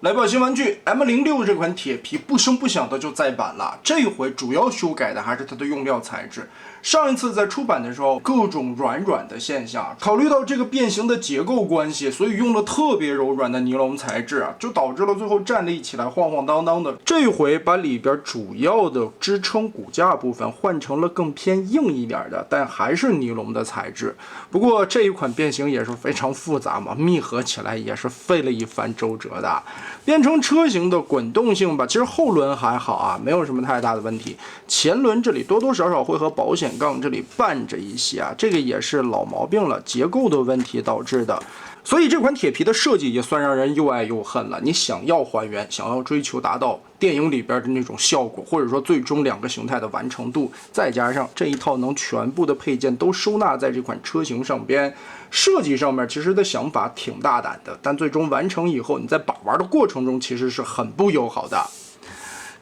来吧，新玩具 M06这款铁皮不声不响的就再版了，这回主要修改的还是它的用料材质。上一次在出版的时候，各种软的现象，考虑到这个变形的结构关系，所以用了特别柔软的尼龙材质啊，就导致了最后站立起来晃晃荡荡的。这回把里边主要的支撑骨架部分换成了更偏硬一点的，但还是尼龙的材质。不过这一款变形也是非常复杂嘛，密合起来也是费了一番周折的。变成车型的滚动性吧，其实后轮还好啊，没有什么太大的问题。前轮这里多多少少会和保险杠这里绊着一些啊，这个也是老毛病了，结构的问题导致的。所以这款铁皮的设计也算让人又爱又恨了。你想要还原，想要追求达到电影里边的那种效果，或者说最终两个形态的完成度，再加上这一套能全部的配件都收纳在这款车型上边，设计上面其实的想法挺大胆的，但最终完成以后，你在把玩的过程中其实是很不友好的。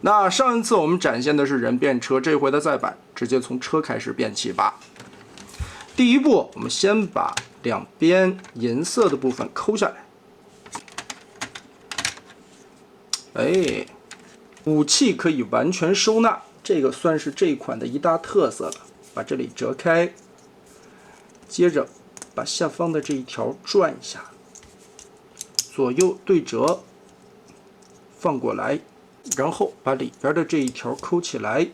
那上一次我们展现的是人变车，这回的再版直接从车开始变起吧。第一步，我们先把两边银色的部分抠下来。武器可以完全收纳，这个算是这一款的一大特色了。把这里折开，接着把下方的这一条转一下，左右对折，放过来，然后把里边的这一条抠起来，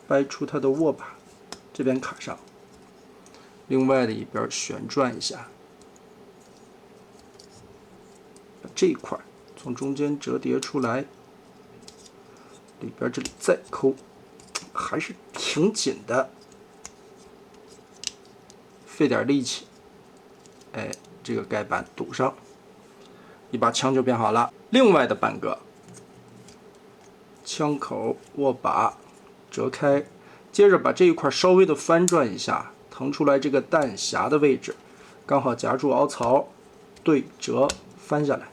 掰出它的握把，这边卡上，另外的一边旋转一下，把这一块从中间折叠出来，里边这里再抠，还是挺紧的，费点力气，这个盖板堵上，一把枪就变好了。另外的半个枪口握把折开，接着把这一块稍微的翻转一下，腾出来这个弹匣的位置，刚好夹住凹槽，对折翻下来，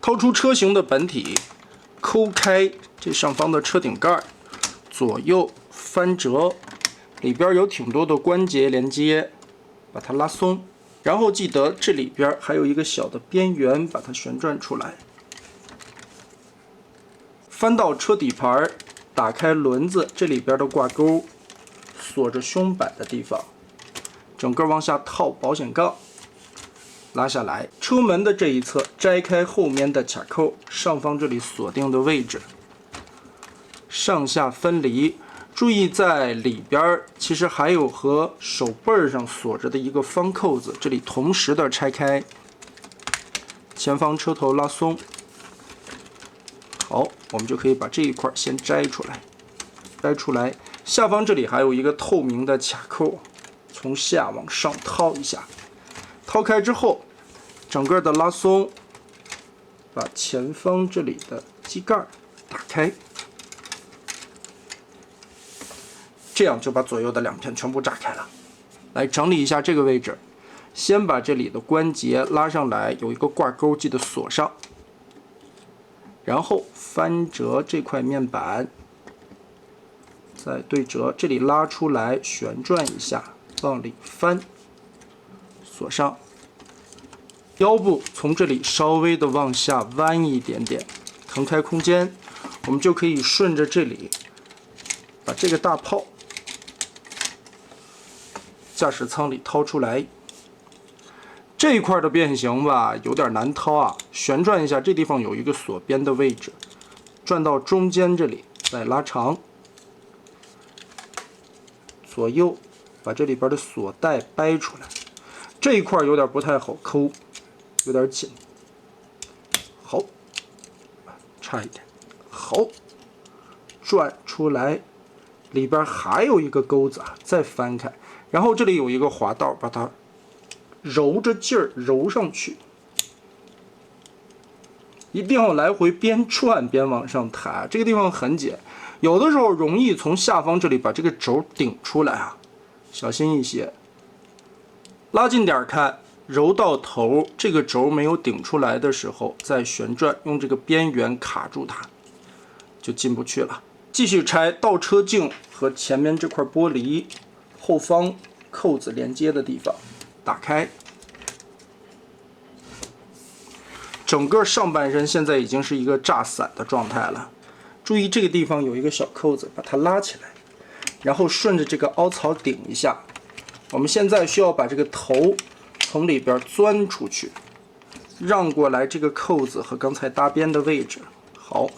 掏出车型的本体，抠开这上方的车顶盖，左右翻折，里边有挺多的关节连接，把它拉松，然后记得这里边还有一个小的边缘，把它旋转出来，翻到车底盘，打开轮子这里边的挂钩，锁着胸板的地方，整个往下套保险杠，拉下来，车门的这一侧摘开后面的卡扣，上方这里锁定的位置，上下分离。注意在里边其实还有和手背上锁着的一个方扣子，这里同时的拆开，前方车头拉松。好，我们就可以把这一块先摘出来，摘出来，下方这里还有一个透明的卡扣，从下往上掏一下，掏开之后，整个的拉松，把前方这里的机盖打开，这样就把左右的两片全部炸开了。来整理一下这个位置，先把这里的关节拉上来，有一个挂钩，记得锁上。然后翻折这块面板，再对折，这里拉出来，旋转一下，往里翻，锁上。腰部从这里稍微的往下弯一点点，腾开空间，我们就可以顺着这里把这个大炮驾驶舱里掏出来。这一块的变形吧，有点难掏啊，旋转一下，这地方有一个锁边的位置，转到中间这里，再拉长，左右把这里边的锁带掰出来。这一块有点不太好抠，有点紧，好，差一点，好，转出来，里边还有一个钩子啊，再翻开，然后这里有一个滑道，把它揉着劲儿揉上去，一定要来回边转边往上抬，这个地方很紧，有的时候容易从下方这里把这个轴顶出来啊，小心一些。拉近点看，揉到头，这个轴没有顶出来的时候，再旋转，用这个边缘卡住它，就进不去了。继续拆倒车镜和前面这块玻璃后方扣子连接的地方。打开，整个上半身现在已经是一个炸散的状态了。注意这个地方有一个小扣子，把它拉起来，然后顺着这个凹槽顶一下。我们现在需要把这个头从里边钻出去，让过来这个扣子和刚才搭边的位置。好，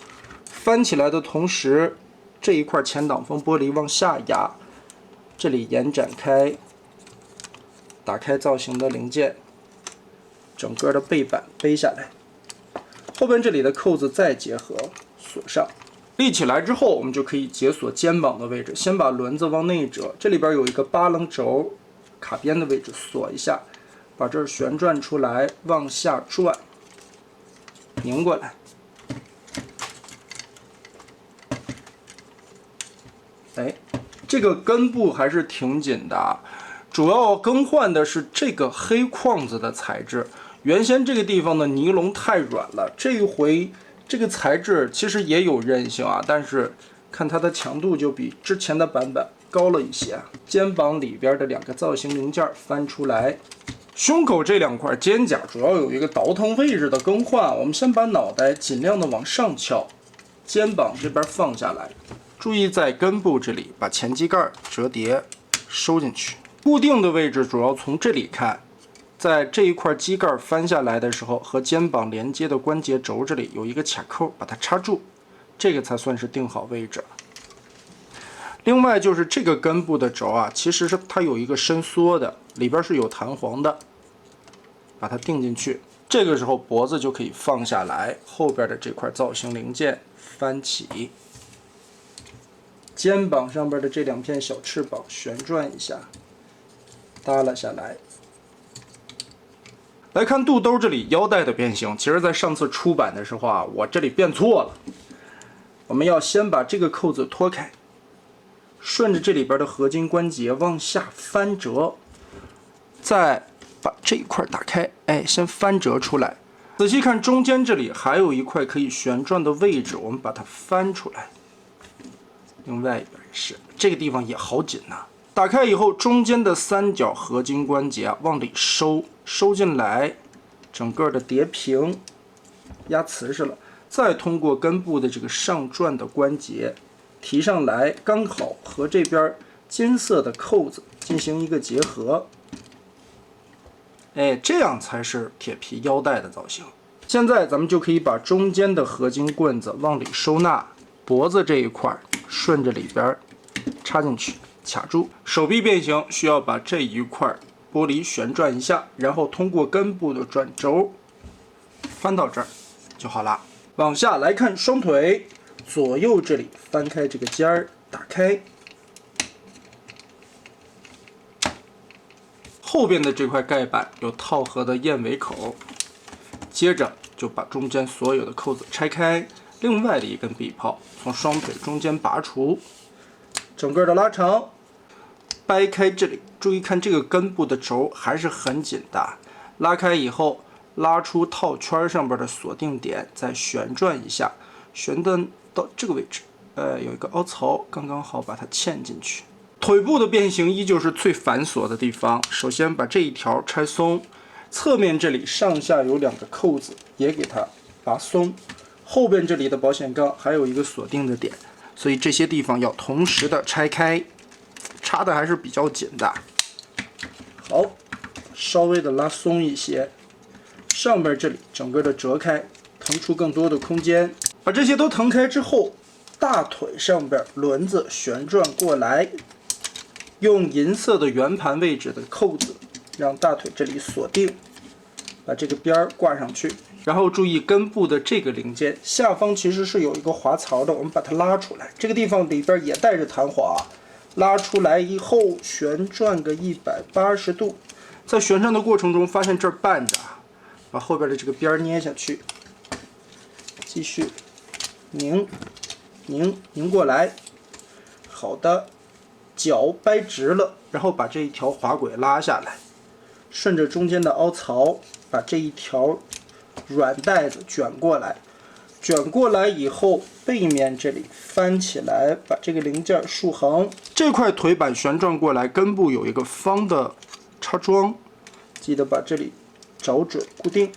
翻起来的同时，这一块前挡风玻璃往下压，这里延展开，打开造型的零件，整个的背板背下来，后边这里的扣子再结合锁上。立起来之后，我们就可以解锁肩膀的位置。先把轮子往内折，这里边有一个8棱轴卡边的位置，锁一下，把这儿旋转出来，往下转，拧过来。哎，这个根部还是挺紧的啊。主要更换的是这个黑框子的材质，原先这个地方的尼龙太软了，这一回这个材质其实也有韧性啊，但是看它的强度就比之前的版本高了一些。肩膀里边的2个造型零件翻出来，胸口这2块肩胛主要有一个倒腾位置的更换，我们先把脑袋尽量的往上翘，肩膀这边放下来，注意在根部这里把前机盖折叠收进去。固定的位置主要从这里看，在这一块机盖翻下来的时候，和肩膀连接的关节轴这里有一个卡扣，把它插住，这个才算是定好位置。另外就是这个根部的轴啊，其实是它有一个伸缩的，里边是有弹簧的，把它定进去，这个时候脖子就可以放下来，后边的这块造型零件翻起，肩膀上边的这2片小翅膀旋转一下，耷拉下来。来看肚兜这里腰带的变形，其实在上次出版的时候啊，我这里变错了。我们要先把这个扣子脱开，顺着这里边的合金关节往下翻折，再把这一块打开，哎，先翻折出来。仔细看中间这里还有一块可以旋转的位置，我们把它翻出来。另外一边是这个地方也好紧呐。打开以后，中间的3角合金关节啊往里收，收进来，整个的叠平，压瓷实了。再通过根部的这个上转的关节提上来，刚好和这边金色的扣子进行一个结合。哎，这样才是铁皮腰带的造型。现在咱们就可以把中间的合金棍子往里收纳，脖子这一块顺着里边插进去。卡住，手臂变形需要把这一块玻璃旋转一下，然后通过根部的转轴翻到这儿就好了。往下来看双腿，左右这里翻开这个尖儿，打开，后边的这块盖板有套合的燕尾口，接着就把中间所有的扣子拆开，另外的一根臂炮从双腿中间拔除，整个的拉长。掰开这里，注意看这个根部的轴还是很紧的，拉开以后拉出套圈上边的锁定点，再旋转一下，旋转到这个位置，有一个凹槽，刚刚好把它嵌进去。腿部的变形依旧是最繁琐的地方，首先把这一条拆松，侧面这里上下有2个扣子也给它拔松，后边这里的保险杠还有一个锁定的点，所以这些地方要同时的拆开。插的还是比较紧的，好，稍微的拉松一些，上边这里整个的折开，腾出更多的空间。把这些都腾开之后，大腿上边轮子旋转过来，用银色的圆盘位置的扣子让大腿这里锁定，把这个边儿挂上去，然后注意根部的这个零件下方其实是有一个滑槽的，我们把它拉出来，这个地方里边也带着弹簧。拉出来以后，旋转个180度，在旋转的过程中，发现这儿绊着，把后边的这个边捏下去，继续拧过来。好的，脚掰直了，然后把这一条滑轨拉下来，顺着中间的凹槽，把这一条软带子卷过来。卷过来以后，背面这里翻起来，把这个零件竖横。这块腿板旋转过来，根部有一个方的插桩，记得把这里找准固定。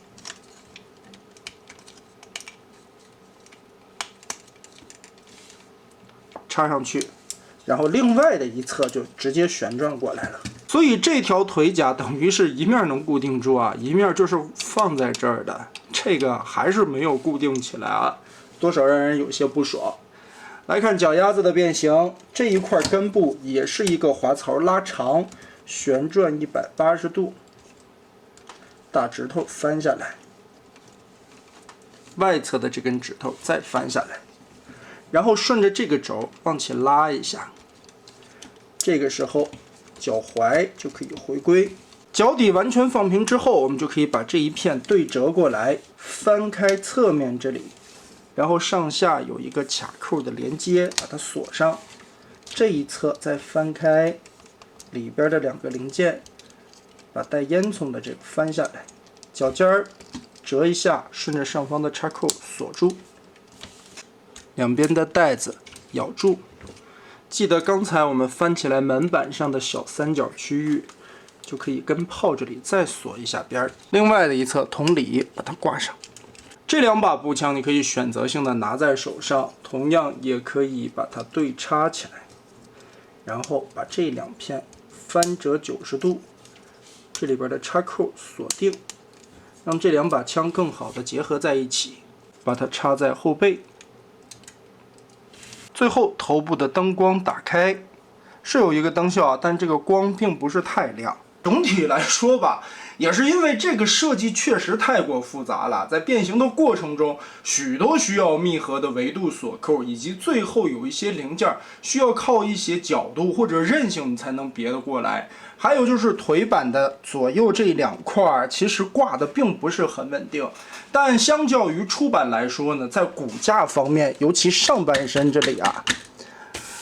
插上去，然后另外的一侧就直接旋转过来了。所以这条腿甲等于是一面能固定住啊，一面就是放在这儿的，这个还是没有固定起来啊，多少让人有些不爽。来看脚丫子的变形，这一块根部也是一个滑槽拉长，旋转180度，大指头翻下来，外侧的这根指头再翻下来，然后顺着这个轴往起拉一下，这个时候脚踝就可以回归。脚底完全放平之后，我们就可以把这一片对折过来，翻开侧面这里，然后上下有一个卡扣的连接，把它锁上。这一侧再翻开里边的2个零件，把带烟囱的这个翻下来，脚尖儿折一下，顺着上方的插扣锁住，两边的带子咬住。记得刚才我们翻起来门板上的小三角区域，就可以跟炮这里再锁一下边儿。另外的一侧同理把它挂上。这2把步枪你可以选择性的拿在手上，同样也可以把它对插起来，然后把这2片翻折90度，这里边的插扣锁定，让这2把枪更好的结合在一起，把它插在后背。最后头部的灯光打开，是有一个灯效啊，但这个光并不是太亮。总体来说吧，也是因为这个设计确实太过复杂了，在变形的过程中，许多需要密合的维度锁扣，以及最后有一些零件需要靠一些角度或者韧性才能别得过来。还有就是腿板的左右这2块其实挂的并不是很稳定，但相较于出版来说呢，在骨架方面，尤其上半身这里啊，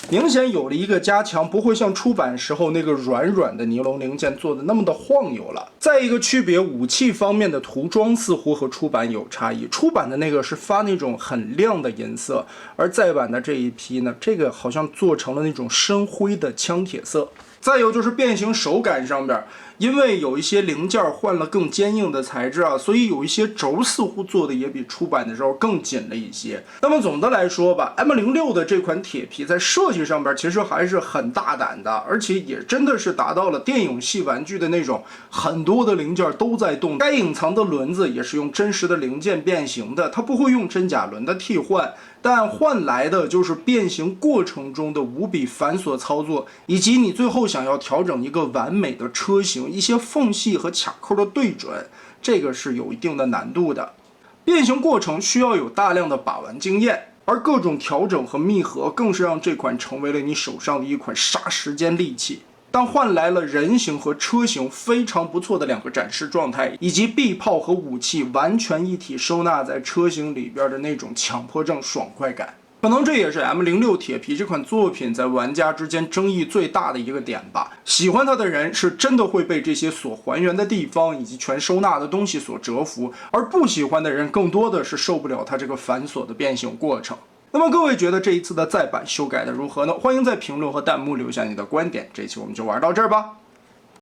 明显有了一个加强，不会像出版时候那个软软的尼龙零件做的那么的晃悠了。再一个区别，武器方面的涂装似乎和出版有差异，出版的那个是发那种很亮的银色，而再版的这一批呢，这个好像做成了那种深灰的枪铁色。再有就是变形手感上边，因为有一些零件换了更坚硬的材质啊，所以有一些轴似乎做的也比出版的时候更紧了一些。那么总的来说吧 ，M06 的这款铁皮在设计上边其实还是很大胆的，而且也真的是达到了电影系玩具的那种很多的零件都在动，该隐藏的轮子也是用真实的零件变形的，它不会用真假轮的替换。但换来的就是变形过程中的无比繁琐操作，以及你最后想要调整一个完美的车型，一些缝隙和卡扣的对准，这个是有一定的难度的。变形过程需要有大量的把玩经验，而各种调整和密合更是让这款成为了你手上的一款杀时间利器。但换来了人形和车型非常不错的2个展示状态，以及臂炮和武器完全一体收纳在车型里边的那种强迫症爽快感。可能这也是 M06 铁皮这款作品在玩家之间争议最大的一个点吧。喜欢它的人是真的会被这些所还原的地方以及全收纳的东西所折服，而不喜欢的人更多的是受不了它这个繁琐的变形过程。那么各位觉得这一次的再版修改的如何呢？欢迎在评论和弹幕留下你的观点。这一期我们就玩到这儿吧。